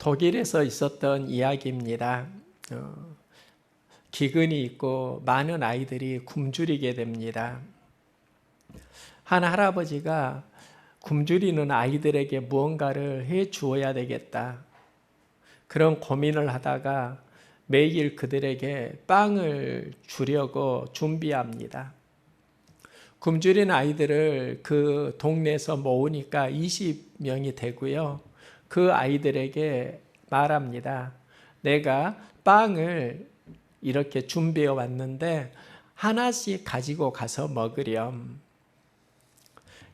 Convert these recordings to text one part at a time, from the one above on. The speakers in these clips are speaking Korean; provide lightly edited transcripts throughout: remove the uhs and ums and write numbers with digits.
독일에서 있었던 이야기입니다. 기근이 있고 많은 아이들이 굶주리게 됩니다. 한 할아버지가 굶주리는 아이들에게 무언가를 해 주어야 되겠다. 그런 고민을 하다가 매일 그들에게 빵을 주려고 준비합니다. 굶주린 아이들을 그 동네에서 모으니까 20명이 되고요. 그 아이들에게 말합니다. 내가 빵을 이렇게 준비해 왔는데 하나씩 가지고 가서 먹으렴.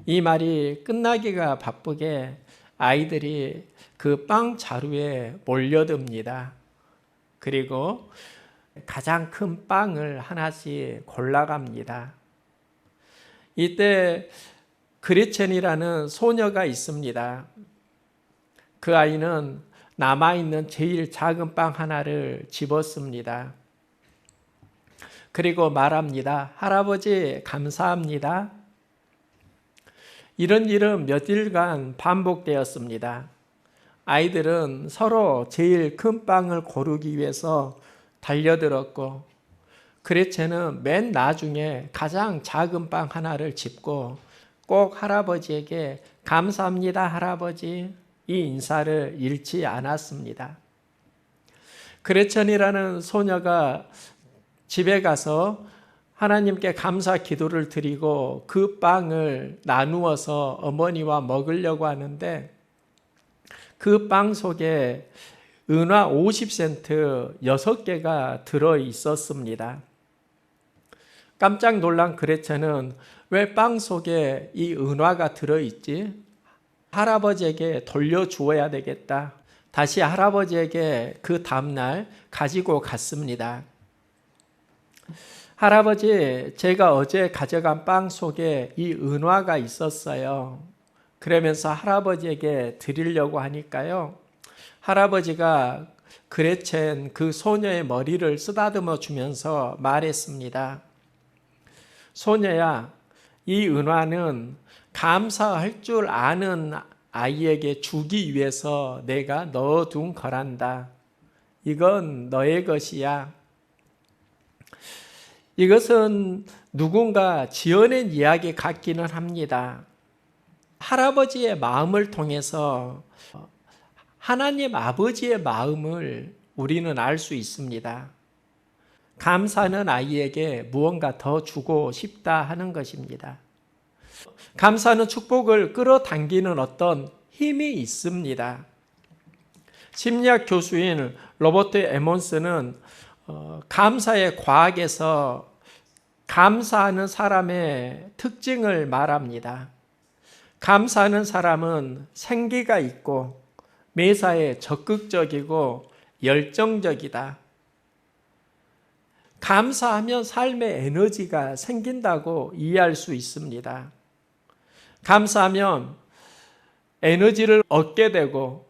이 말이 끝나기가 바쁘게 아이들이 그 빵 자루에 몰려듭니다. 그리고 가장 큰 빵을 하나씩 골라갑니다. 이때 그레첸이라는 소녀가 있습니다. 그 아이는 남아있는 제일 작은 빵 하나를 집었습니다. 그리고 말합니다. 할아버지 감사합니다. 이런 일은 며칠간 반복되었습니다. 아이들은 서로 제일 큰 빵을 고르기 위해서 달려들었고 그레첸은 맨 나중에 가장 작은 빵 하나를 집고 꼭 할아버지에게 감사합니다 할아버지 이 인사를 잃지 않았습니다. 그레첸이라는 소녀가 집에 가서 하나님께 감사 기도를 드리고 그 빵을 나누어서 어머니와 먹으려고 하는데 그 빵 속에 은화 50센트 6개가 들어 있었습니다. 깜짝 놀란 그레첸은 왜 빵 속에 이 은화가 들어있지? 할아버지에게 돌려주어야 되겠다. 다시 할아버지에게 그 다음날 가지고 갔습니다. 할아버지, 제가 어제 가져간 빵 속에 이 은화가 있었어요. 그러면서 할아버지에게 드리려고 하니까요. 할아버지가 그레첸 그 소녀의 머리를 쓰다듬어 주면서 말했습니다. 소녀야, 이 은화는 감사할 줄 아는 아이에게 주기 위해서 내가 넣어둔 거란다. 이건 너의 것이야. 이것은 누군가 지어낸 이야기 같기는 합니다. 할아버지의 마음을 통해서 하나님 아버지의 마음을 우리는 알 수 있습니다. 감사하는 아이에게 무언가 더 주고 싶다 하는 것입니다. 감사는 축복을 끌어당기는 어떤 힘이 있습니다. 심리학 교수인 로버트 에몬스는 감사의 과학에서 감사하는 사람의 특징을 말합니다. 감사하는 사람은 생기가 있고 매사에 적극적이고 열정적이다. 감사하면 삶의 에너지가 생긴다고 이해할 수 있습니다. 감사하면 에너지를 얻게 되고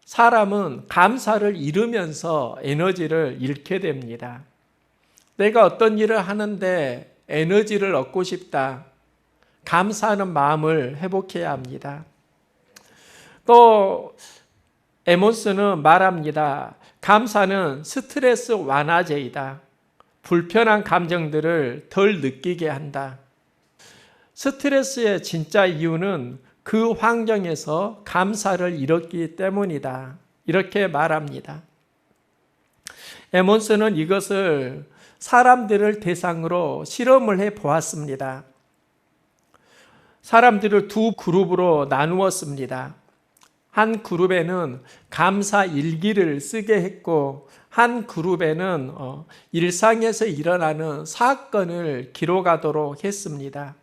사람은 감사를 잃으면서 에너지를 잃게 됩니다. 내가 어떤 일을 하는데 에너지를 얻고 싶다. 감사하는 마음을 회복해야 합니다. 또 에몬스는 말합니다. 감사는 스트레스 완화제이다. 불편한 감정들을 덜 느끼게 한다. 스트레스의 진짜 이유는 그 환경에서 감사를 잃었기 때문이다. 이렇게 말합니다. 에몬스는 이것을 사람들을 대상으로 실험을 해 보았습니다. 사람들을 두 그룹으로 나누었습니다. 한 그룹에는 감사 일기를 쓰게 했고 한 그룹에는 일상에서 일어나는 사건을 기록하도록 했습니다.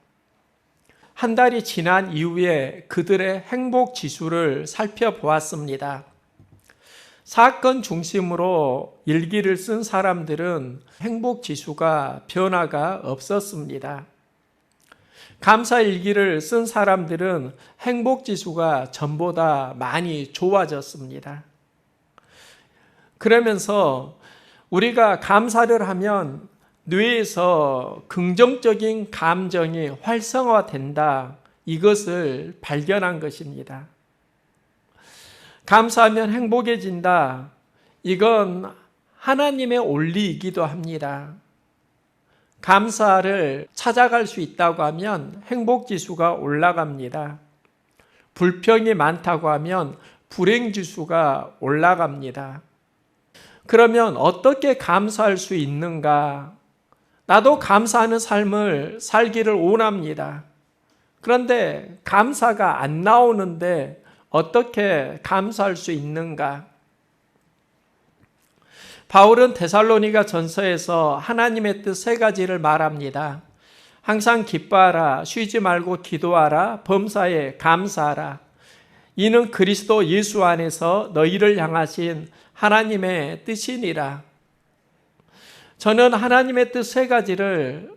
한 달이 지난 이후에 그들의 행복 지수를 살펴보았습니다. 사건 중심으로 일기를 쓴 사람들은 행복 지수가 변화가 없었습니다. 감사 일기를 쓴 사람들은 행복 지수가 전보다 많이 좋아졌습니다. 그러면서 우리가 감사를 하면 뇌에서 긍정적인 감정이 활성화된다. 이것을 발견한 것입니다. 감사하면 행복해진다. 이건 하나님의 원리이기도 합니다. 감사를 찾아갈 수 있다고 하면 행복지수가 올라갑니다. 불평이 많다고 하면 불행지수가 올라갑니다. 그러면 어떻게 감사할 수 있는가? 나도 감사하는 삶을 살기를 원합니다. 그런데 감사가 안 나오는데 어떻게 감사할 수 있는가? 바울은 데살로니가 전서에서 하나님의 뜻 세 가지를 말합니다. 항상 기뻐하라, 쉬지 말고 기도하라, 범사에 감사하라. 이는 그리스도 예수 안에서 너희를 향하신 하나님의 뜻이니라. 저는 하나님의 뜻 세 가지를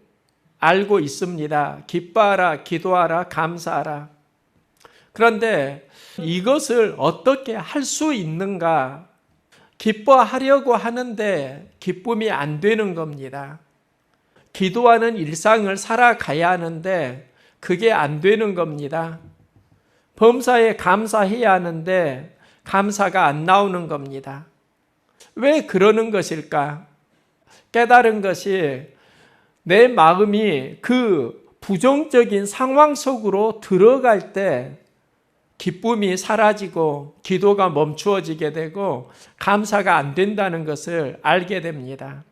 알고 있습니다. 기뻐하라, 기도하라, 감사하라. 그런데 이것을 어떻게 할 수 있는가? 기뻐하려고 하는데 기쁨이 안 되는 겁니다. 기도하는 일상을 살아가야 하는데 그게 안 되는 겁니다. 범사에 감사해야 하는데 감사가 안 나오는 겁니다. 왜 그러는 것일까? 깨달은 것이 내 마음이 그 부정적인 상황 속으로 들어갈 때 기쁨이 사라지고 기도가 멈추어지게 되고 감사가 안 된다는 것을 알게 됩니다.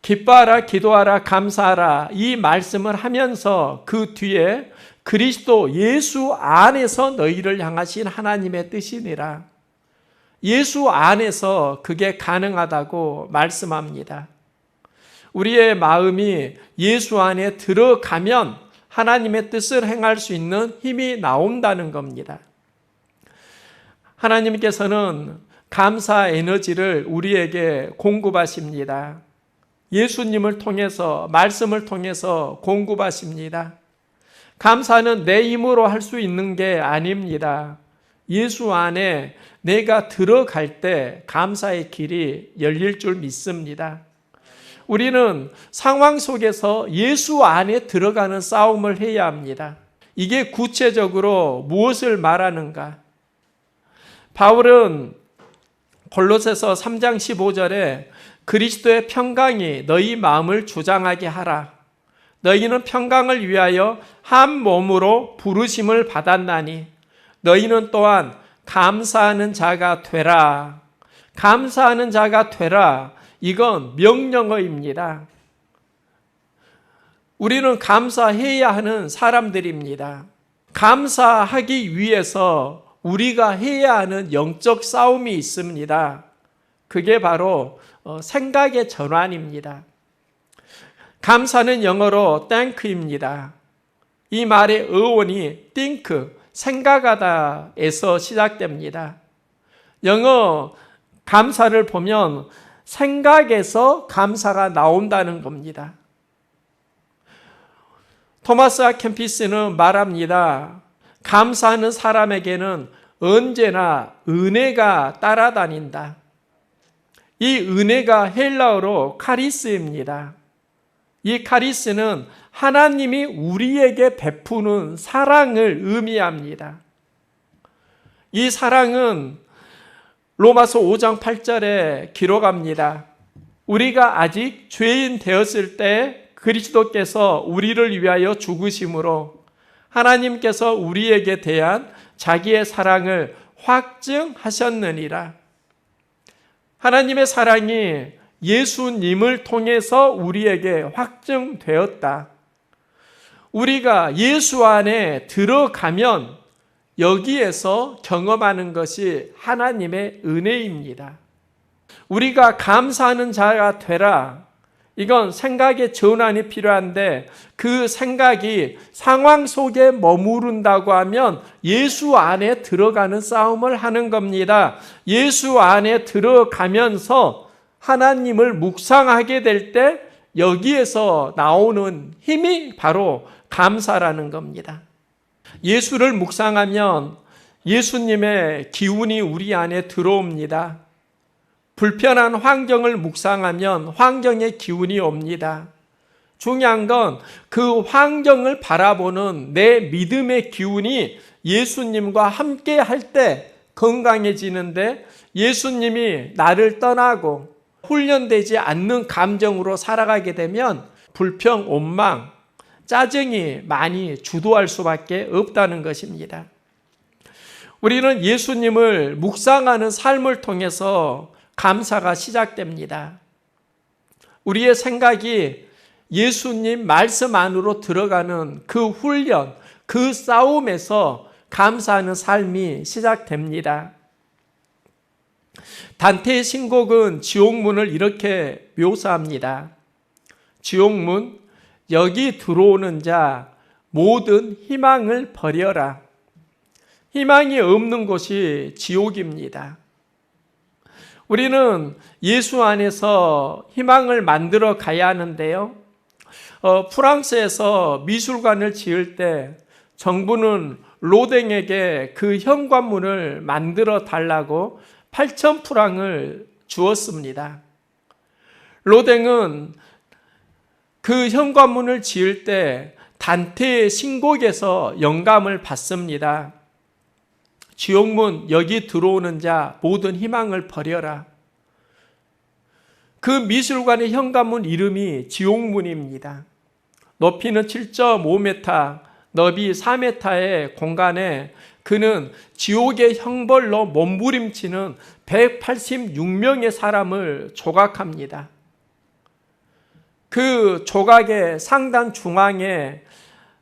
기뻐하라, 기도하라, 감사하라 이 말씀을 하면서 그 뒤에 그리스도 예수 안에서 너희를 향하신 하나님의 뜻이니라. 예수 안에서 그게 가능하다고 말씀합니다. 우리의 마음이 예수 안에 들어가면 하나님의 뜻을 행할 수 있는 힘이 나온다는 겁니다. 하나님께서는 감사 에너지를 우리에게 공급하십니다. 예수님을 통해서, 말씀을 통해서 공급하십니다. 감사는 내 힘으로 할 수 있는 게 아닙니다. 예수 안에 내가 들어갈 때 감사의 길이 열릴 줄 믿습니다. 우리는 상황 속에서 예수 안에 들어가는 싸움을 해야 합니다. 이게 구체적으로 무엇을 말하는가? 바울은 골로새서 3장 15절에 그리스도의 평강이 너희 마음을 주장하게 하라. 너희는 평강을 위하여 한 몸으로 부르심을 받았나니 너희는 또한 감사하는 자가 되라. 감사하는 자가 되라. 이건 명령어입니다. 우리는 감사해야 하는 사람들입니다. 감사하기 위해서 우리가 해야 하는 영적 싸움이 있습니다. 그게 바로 생각의 전환입니다. 감사는 영어로 thank입니다. 이 말의 어원이 think, 생각하다에서 시작됩니다. 영어 감사를 보면 생각에서 감사가 나온다는 겁니다. 토마스 아 캠피스는 말합니다. 감사하는 사람에게는 언제나 은혜가 따라다닌다. 이 은혜가 헬라어로 카리스입니다. 이 카리스는 하나님이 우리에게 베푸는 사랑을 의미합니다. 이 사랑은 로마서 5장 8절에 기록합니다. 우리가 아직 죄인 되었을 때 그리스도께서 우리를 위하여 죽으심으로 하나님께서 우리에게 대한 자기의 사랑을 확증하셨느니라. 하나님의 사랑이 예수님을 통해서 우리에게 확증되었다. 우리가 예수 안에 들어가면 여기에서 경험하는 것이 하나님의 은혜입니다. 우리가 감사하는 자가 되라. 이건 생각의 전환이 필요한데 그 생각이 상황 속에 머무른다고 하면 예수 안에 들어가는 싸움을 하는 겁니다. 예수 안에 들어가면서 하나님을 묵상하게 될 때 여기에서 나오는 힘이 바로 감사라는 겁니다. 예수를 묵상하면 예수님의 기운이 우리 안에 들어옵니다. 불편한 환경을 묵상하면 환경의 기운이 옵니다. 중요한 건 그 환경을 바라보는 내 믿음의 기운이 예수님과 함께 할 때 건강해지는데 예수님이 나를 떠나고 훈련되지 않는 감정으로 살아가게 되면 불평, 원망, 짜증이 많이 주도할 수밖에 없다는 것입니다. 우리는 예수님을 묵상하는 삶을 통해서 감사가 시작됩니다. 우리의 생각이 예수님 말씀 안으로 들어가는 그 훈련, 그 싸움에서 감사하는 삶이 시작됩니다. 단테의 신곡은 지옥문을 이렇게 묘사합니다. 지옥문, 여기 들어오는 자 모든 희망을 버려라. 희망이 없는 곳이 지옥입니다. 우리는 예수 안에서 희망을 만들어 가야 하는데요. 프랑스에서 미술관을 지을 때 정부는 로댕에게 그 현관문을 만들어 달라고 8,000프랑을 주었습니다. 로댕은 그 현관문을 지을 때 단테의 신곡에서 영감을 받습니다. 지옥문, 여기 들어오는 자 모든 희망을 버려라. 그 미술관의 현관문 이름이 지옥문입니다. 높이는 7.5m, 너비 4m의 공간에 그는 지옥의 형벌로 몸부림치는 186명의 사람을 조각합니다. 그 조각의 상단 중앙에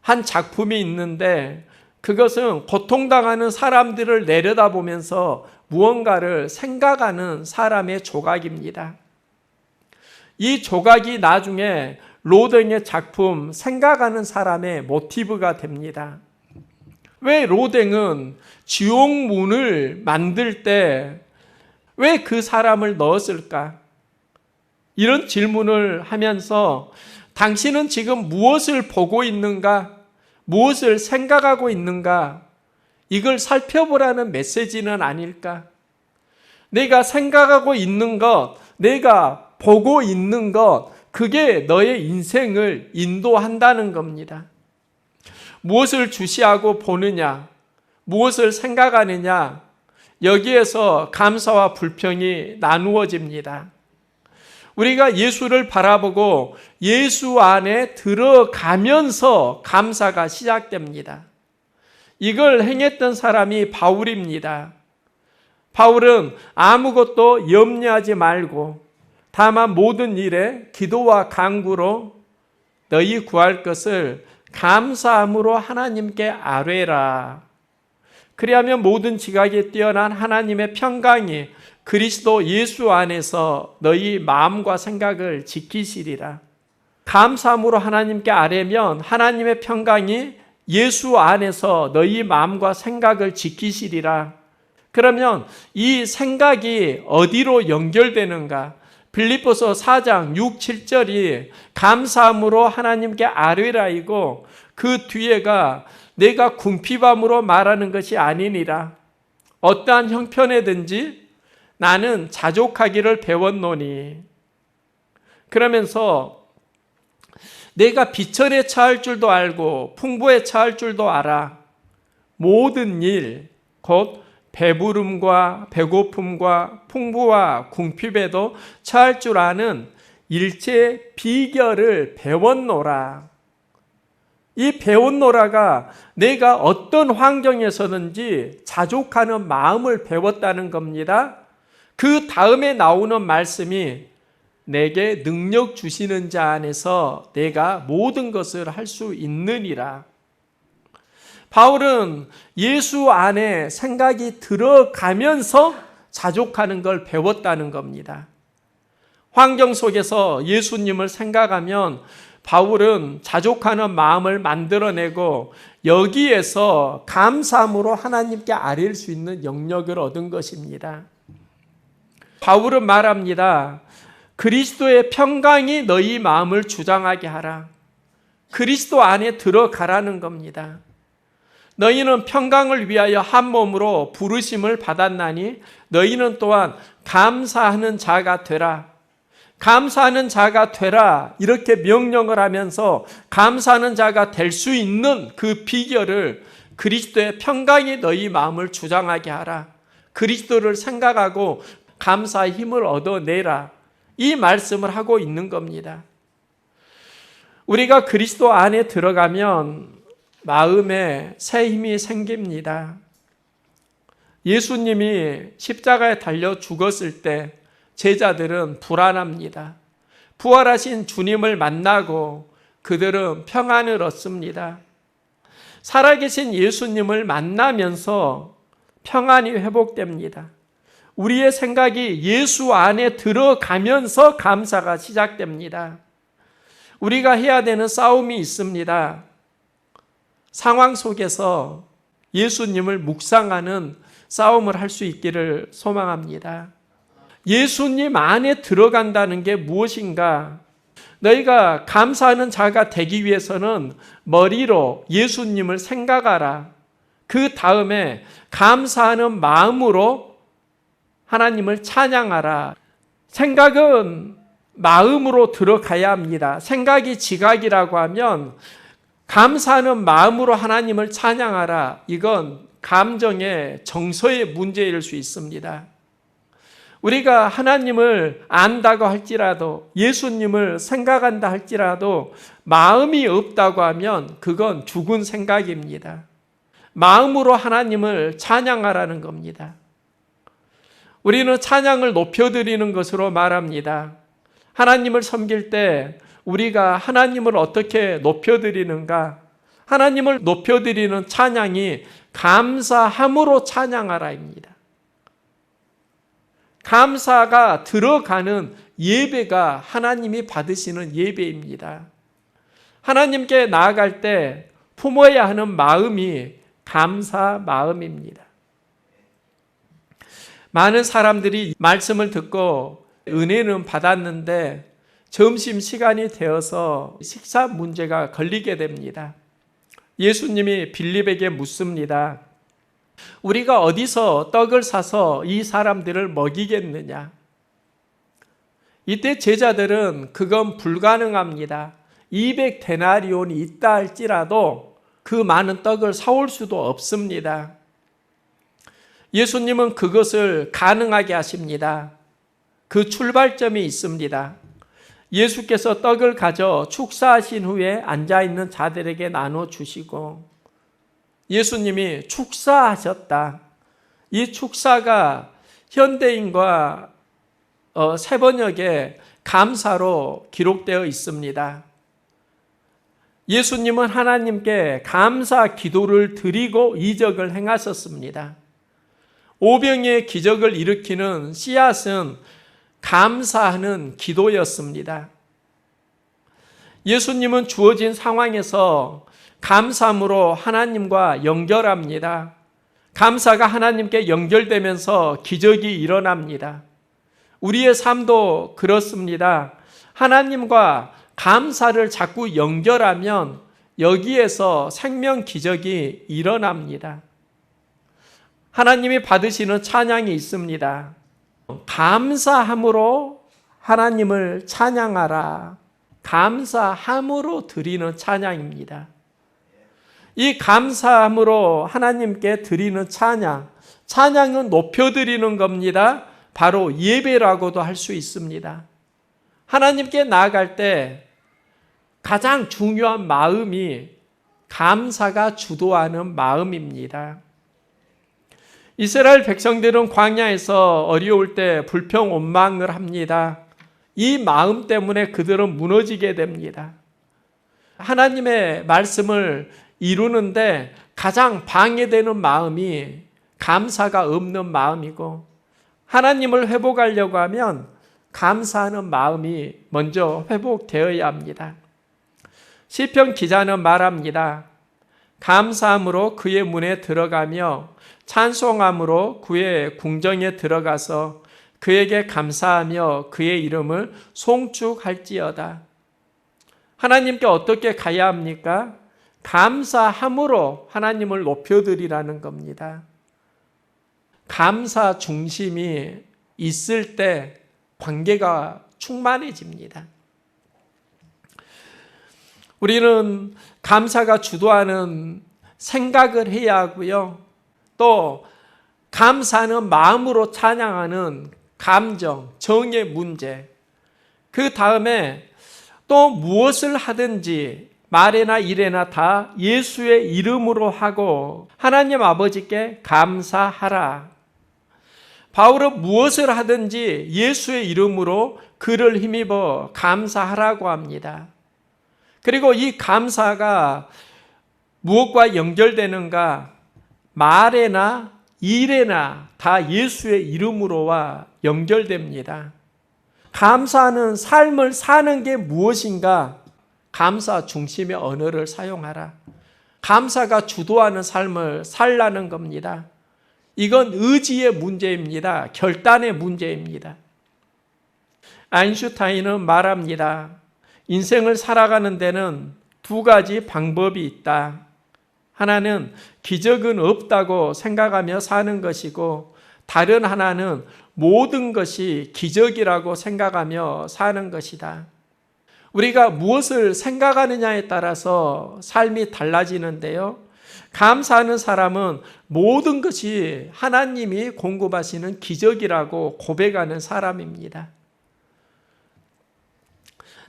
한 작품이 있는데 그것은 고통당하는 사람들을 내려다보면서 무언가를 생각하는 사람의 조각입니다. 이 조각이 나중에 로댕의 작품 생각하는 사람의 모티브가 됩니다. 왜 로댕은 지옥문을 만들 때 왜 그 사람을 넣었을까? 이런 질문을 하면서 당신은 지금 무엇을 보고 있는가? 무엇을 생각하고 있는가? 이걸 살펴보라는 메시지는 아닐까? 내가 생각하고 있는 것, 내가 보고 있는 것, 그게 너의 인생을 인도한다는 겁니다. 무엇을 주시하고 보느냐, 무엇을 생각하느냐, 여기에서 감사와 불평이 나누어집니다. 우리가 예수를 바라보고 예수 안에 들어가면서 감사가 시작됩니다. 이걸 행했던 사람이 바울입니다. 바울은 아무것도 염려하지 말고 다만 모든 일에 기도와 간구로 너희 구할 것을 감사함으로 하나님께 아뢰라. 그리하면 모든 지각에 뛰어난 하나님의 평강이 그리스도 예수 안에서 너희 마음과 생각을 지키시리라. 감사함으로 하나님께 아뢰면 하나님의 평강이 예수 안에서 너희 마음과 생각을 지키시리라. 그러면 이 생각이 어디로 연결되는가? 빌립보서 4장 6, 7절이 감사함으로 하나님께 아뢰라이고 그 뒤에가 내가 궁핍함으로 말하는 것이 아니니라. 어떠한 형편에든지 나는 자족하기를 배웠노니. 그러면서 내가 비천에 처할 줄도 알고 풍부에 처할 줄도 알아. 모든 일, 곧 배부름과 배고픔과 풍부와 궁핍에도 처할 줄 아는 일체의 비결을 배웠노라. 이 배웠노라가 내가 어떤 환경에서든지 자족하는 마음을 배웠다는 겁니다. 그 다음에 나오는 말씀이 내게 능력 주시는 자 안에서 내가 모든 것을 할 수 있느니라. 바울은 예수 안에 생각이 들어가면서 자족하는 걸 배웠다는 겁니다. 환경 속에서 예수님을 생각하면 바울은 자족하는 마음을 만들어내고 여기에서 감사함으로 하나님께 아뢰일 수 있는 영역을 얻은 것입니다. 바울은 말합니다. 그리스도의 평강이 너희 마음을 주장하게 하라. 그리스도 안에 들어가라는 겁니다. 너희는 평강을 위하여 한 몸으로 부르심을 받았나니 너희는 또한 감사하는 자가 되라. 감사하는 자가 되라. 이렇게 명령을 하면서 감사하는 자가 될 수 있는 그 비결을 그리스도의 평강이 너희 마음을 주장하게 하라. 그리스도를 생각하고 감사의 힘을 얻어내라. 이 말씀을 하고 있는 겁니다. 우리가 그리스도 안에 들어가면 마음에 새 힘이 생깁니다. 예수님이 십자가에 달려 죽었을 때 제자들은 불안합니다. 부활하신 주님을 만나고 그들은 평안을 얻습니다. 살아계신 예수님을 만나면서 평안이 회복됩니다. 우리의 생각이 예수 안에 들어가면서 감사가 시작됩니다. 우리가 해야 되는 싸움이 있습니다. 상황 속에서 예수님을 묵상하는 싸움을 할 수 있기를 소망합니다. 예수님 안에 들어간다는 게 무엇인가? 너희가 감사하는 자가 되기 위해서는 머리로 예수님을 생각하라. 그 다음에 감사하는 마음으로 하나님을 찬양하라. 생각은 마음으로 들어가야 합니다. 생각이 지각이라고 하면 감사하는 마음으로 하나님을 찬양하라. 이건 감정의 정서의 문제일 수 있습니다. 우리가 하나님을 안다고 할지라도 예수님을 생각한다 할지라도 마음이 없다고 하면 그건 죽은 생각입니다. 마음으로 하나님을 찬양하라는 겁니다. 우리는 찬양을 높여드리는 것으로 말합니다. 하나님을 섬길 때 우리가 하나님을 어떻게 높여드리는가? 하나님을 높여드리는 찬양이 감사함으로 찬양하라입니다. 감사가 들어가는 예배가 하나님이 받으시는 예배입니다. 하나님께 나아갈 때 품어야 하는 마음이 감사 마음입니다. 많은 사람들이 말씀을 듣고 은혜는 받았는데 점심시간이 되어서 식사 문제가 걸리게 됩니다. 예수님이 빌립에게 묻습니다. 우리가 어디서 떡을 사서 이 사람들을 먹이겠느냐? 이때 제자들은 그건 불가능합니다. 200데나리온이 있다 할지라도 그 많은 떡을 사올 수도 없습니다. 예수님은 그것을 가능하게 하십니다. 그 출발점이 있습니다. 예수께서 떡을 가져 축사하신 후에 앉아있는 자들에게 나눠주시고 예수님이 축사하셨다. 이 축사가 현대인과 세번역에 감사로 기록되어 있습니다. 예수님은 하나님께 감사 기도를 드리고 이적을 행하셨습니다. 오병이의 기적을 일으키는 씨앗은 감사하는 기도였습니다. 예수님은 주어진 상황에서 감사함으로 하나님과 연결합니다. 감사가 하나님께 연결되면서 기적이 일어납니다. 우리의 삶도 그렇습니다. 하나님과 감사를 자꾸 연결하면 여기에서 생명 기적이 일어납니다. 하나님이 받으시는 찬양이 있습니다. 감사함으로 하나님을 찬양하라. 감사함으로 드리는 찬양입니다. 이 감사함으로 하나님께 드리는 찬양은 높여드리는 겁니다. 바로 예배라고도 할 수 있습니다. 하나님께 나아갈 때 가장 중요한 마음이 감사가 주도하는 마음입니다. 이스라엘 백성들은 광야에서 어려울 때 불평원망을 합니다. 이 마음 때문에 그들은 무너지게 됩니다. 하나님의 말씀을 이루는데 가장 방해되는 마음이 감사가 없는 마음이고 하나님을 회복하려고 하면 감사하는 마음이 먼저 회복되어야 합니다. 시편 기자는 말합니다. 감사함으로 그의 문에 들어가며 찬송함으로 그의 궁정에 들어가서 그에게 감사하며 그의 이름을 송축할지어다. 하나님께 어떻게 가야 합니까? 감사함으로 하나님을 높여드리라는 겁니다. 감사 중심이 있을 때 관계가 충만해집니다. 우리는 감사가 주도하는 생각을 해야 하고요. 또 감사는 마음으로 찬양하는 감정, 정의 문제. 그 다음에 또 무엇을 하든지 말에나 일에나 다 예수의 이름으로 하고 하나님 아버지께 감사하라. 바울은 무엇을 하든지 예수의 이름으로 그를 힘입어 감사하라고 합니다. 그리고 이 감사가 무엇과 연결되는가? 말에나 일에나 다 예수의 이름으로와 연결됩니다. 감사하는 삶을 사는 게 무엇인가? 감사 중심의 언어를 사용하라. 감사가 주도하는 삶을 살라는 겁니다. 이건 의지의 문제입니다. 결단의 문제입니다. 아인슈타인은 말합니다. 인생을 살아가는 데는 두 가지 방법이 있다. 하나는 기적은 없다고 생각하며 사는 것이고, 다른 하나는 모든 것이 기적이라고 생각하며 사는 것이다. 우리가 무엇을 생각하느냐에 따라서 삶이 달라지는데요. 감사하는 사람은 모든 것이 하나님이 공급하시는 기적이라고 고백하는 사람입니다.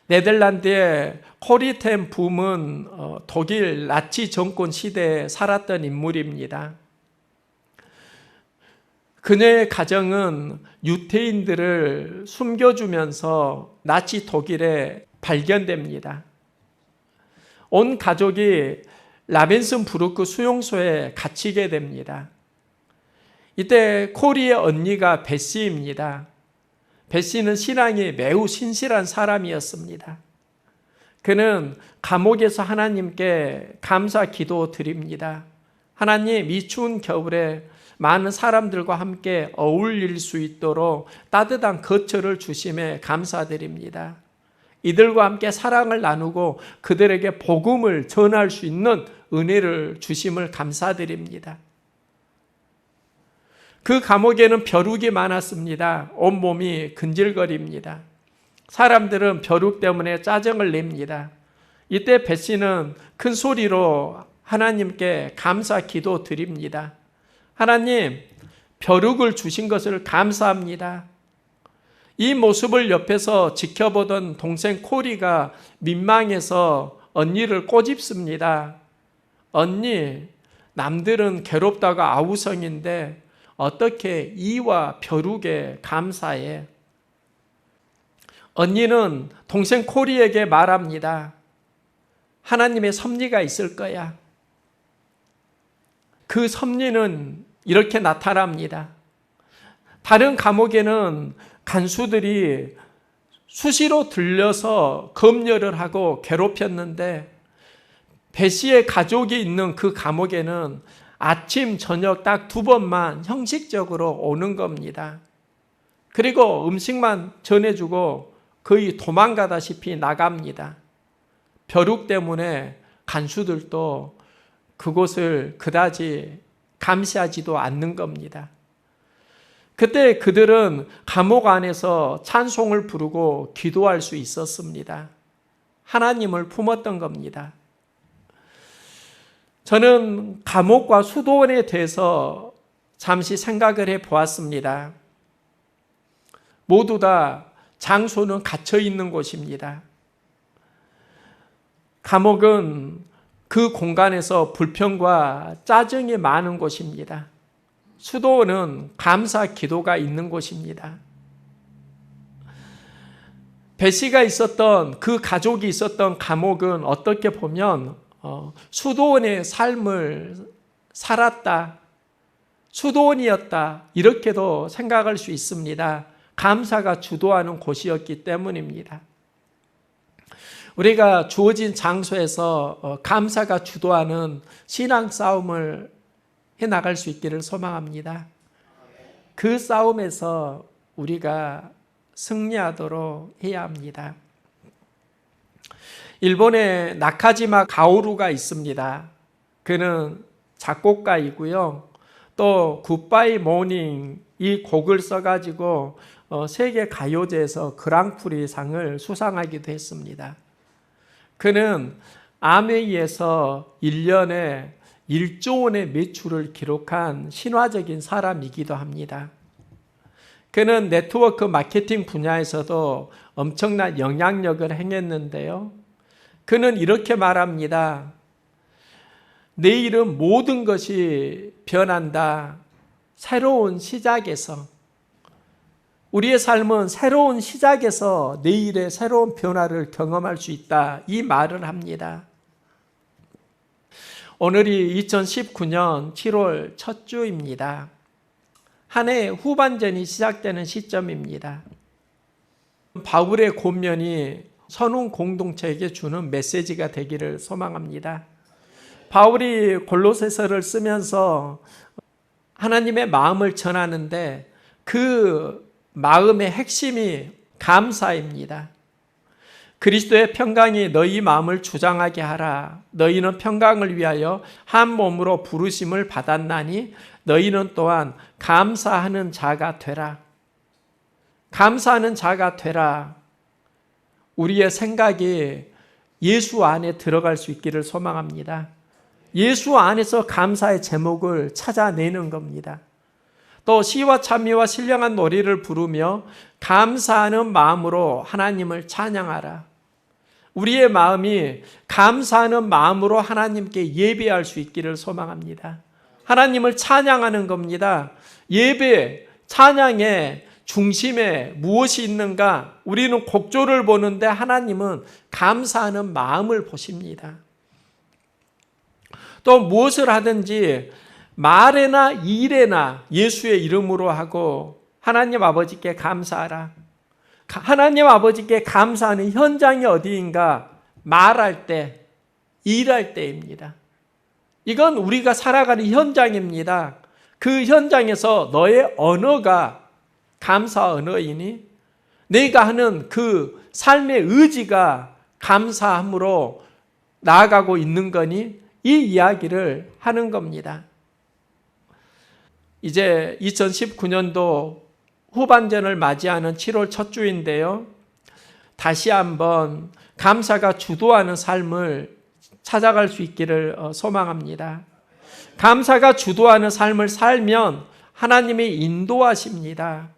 네덜란드의 코리 텐 붐은 독일 나치 정권 시대에 살았던 인물입니다. 그녀의 가정은 유태인들을 숨겨주면서 나치 독일에 발견됩니다. 온 가족이 라벤슨부르크 수용소에 갇히게 됩니다. 이때 코리의 언니가 베시입니다. 베시는 신앙이 매우 신실한 사람이었습니다. 그는 감옥에서 하나님께 감사 기도 드립니다. 하나님, 이 추운 겨울에 많은 사람들과 함께 어울릴 수 있도록 따뜻한 거처를 주심에 감사드립니다. 이들과 함께 사랑을 나누고 그들에게 복음을 전할 수 있는 은혜를 주심을 감사드립니다. 그 감옥에는 벼룩이 많았습니다. 온몸이 근질거립니다. 사람들은 벼룩 때문에 짜증을 냅니다. 이때 베시는 큰 소리로 하나님께 감사 기도 드립니다. 하나님, 벼룩을 주신 것을 감사합니다. 이 모습을 옆에서 지켜보던 동생 코리가 민망해서 언니를 꼬집습니다. 언니, 남들은 괴롭다고 아우성인데 어떻게 이와 벼룩에 감사해? 언니는 동생 코리에게 말합니다. 하나님의 섭리가 있을 거야. 그 섭리는 이렇게 나타납니다. 다른 감옥에는 간수들이 수시로 들려서 검열을 하고 괴롭혔는데 베시의 가족이 있는 그 감옥에는 아침, 저녁 딱 2번만 형식적으로 오는 겁니다. 그리고 음식만 전해주고 거의 도망가다시피 나갑니다. 벼룩 때문에 간수들도 그곳을 그다지 감시하지도 않는 겁니다. 그때 그들은 감옥 안에서 찬송을 부르고 기도할 수 있었습니다. 하나님을 품었던 겁니다. 저는 감옥과 수도원에 대해서 잠시 생각을 해 보았습니다. 모두 다 장소는 갇혀 있는 곳입니다. 감옥은 그 공간에서 불평과 짜증이 많은 곳입니다. 수도원은 감사 기도가 있는 곳입니다. 베시가 있었던 그 가족이 있었던 감옥은 어떻게 보면 수도원의 삶을 살았다, 수도원이었다 이렇게도 생각할 수 있습니다. 감사가 주도하는 곳이었기 때문입니다. 우리가 주어진 장소에서 감사가 주도하는 신앙 싸움을 해나갈 수 있기를 소망합니다. 그 싸움에서 우리가 승리하도록 해야 합니다. 일본에 나카지마 가오루가 있습니다. 그는 작곡가이고요. 또 굿바이 모닝 이 곡을 써가지고 세계 가요제에서 그랑프리 상을 수상하기도 했습니다. 그는 아메이에서 1년에 1조 원의 매출을 기록한 신화적인 사람이기도 합니다. 그는 네트워크 마케팅 분야에서도 엄청난 영향력을 행했는데요. 그는 이렇게 말합니다. 내일은 모든 것이 변한다. 새로운 시작에서. 우리의 삶은 새로운 시작에서 내일의 새로운 변화를 경험할 수 있다. 이 말을 합니다. 오늘이 2019년 7월 첫 주입니다. 한 해 후반전이 시작되는 시점입니다. 바울의 권면이 선운 공동체에게 주는 메시지가 되기를 소망합니다. 바울이 골로새서를 쓰면서 하나님의 마음을 전하는데 그 마음의 핵심이 감사입니다. 그리스도의 평강이 너희 마음을 주장하게 하라. 너희는 평강을 위하여 한 몸으로 부르심을 받았나니 너희는 또한 감사하는 자가 되라. 감사하는 자가 되라. 우리의 생각이 예수 안에 들어갈 수 있기를 소망합니다. 예수 안에서 감사의 제목을 찾아내는 겁니다. 또 시와 찬미와 신령한 노래를 부르며 감사하는 마음으로 하나님을 찬양하라. 우리의 마음이 감사하는 마음으로 하나님께 예배할 수 있기를 소망합니다. 하나님을 찬양하는 겁니다. 예배, 찬양의 중심에 무엇이 있는가? 우리는 곡조를 보는데 하나님은 감사하는 마음을 보십니다. 또 무엇을 하든지 말에나 일에나 예수의 이름으로 하고 하나님 아버지께 감사하라. 하나님 아버지께 감사하는 현장이 어디인가? 말할 때, 일할 때입니다. 이건 우리가 살아가는 현장입니다. 그 현장에서 너의 언어가 감사 언어이니 내가 하는 그 삶의 의지가 감사함으로 나아가고 있는 거니 이 이야기를 하는 겁니다. 이제 2019년도 후반전을 맞이하는 7월 첫 주인데요. 다시 한번 감사가 주도하는 삶을 찾아갈 수 있기를 소망합니다. 감사가 주도하는 삶을 살면 하나님이 인도하십니다.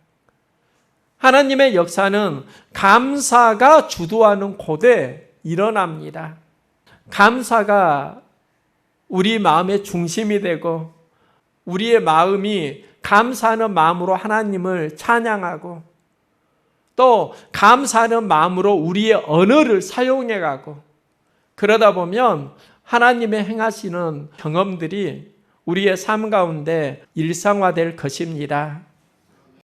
하나님의 역사는 감사가 주도하는 곳에 일어납니다. 감사가 우리 마음의 중심이 되고 우리의 마음이 감사하는 마음으로 하나님을 찬양하고 또 감사하는 마음으로 우리의 언어를 사용해가고 그러다 보면 하나님의 행하시는 경험들이 우리의 삶 가운데 일상화될 것입니다.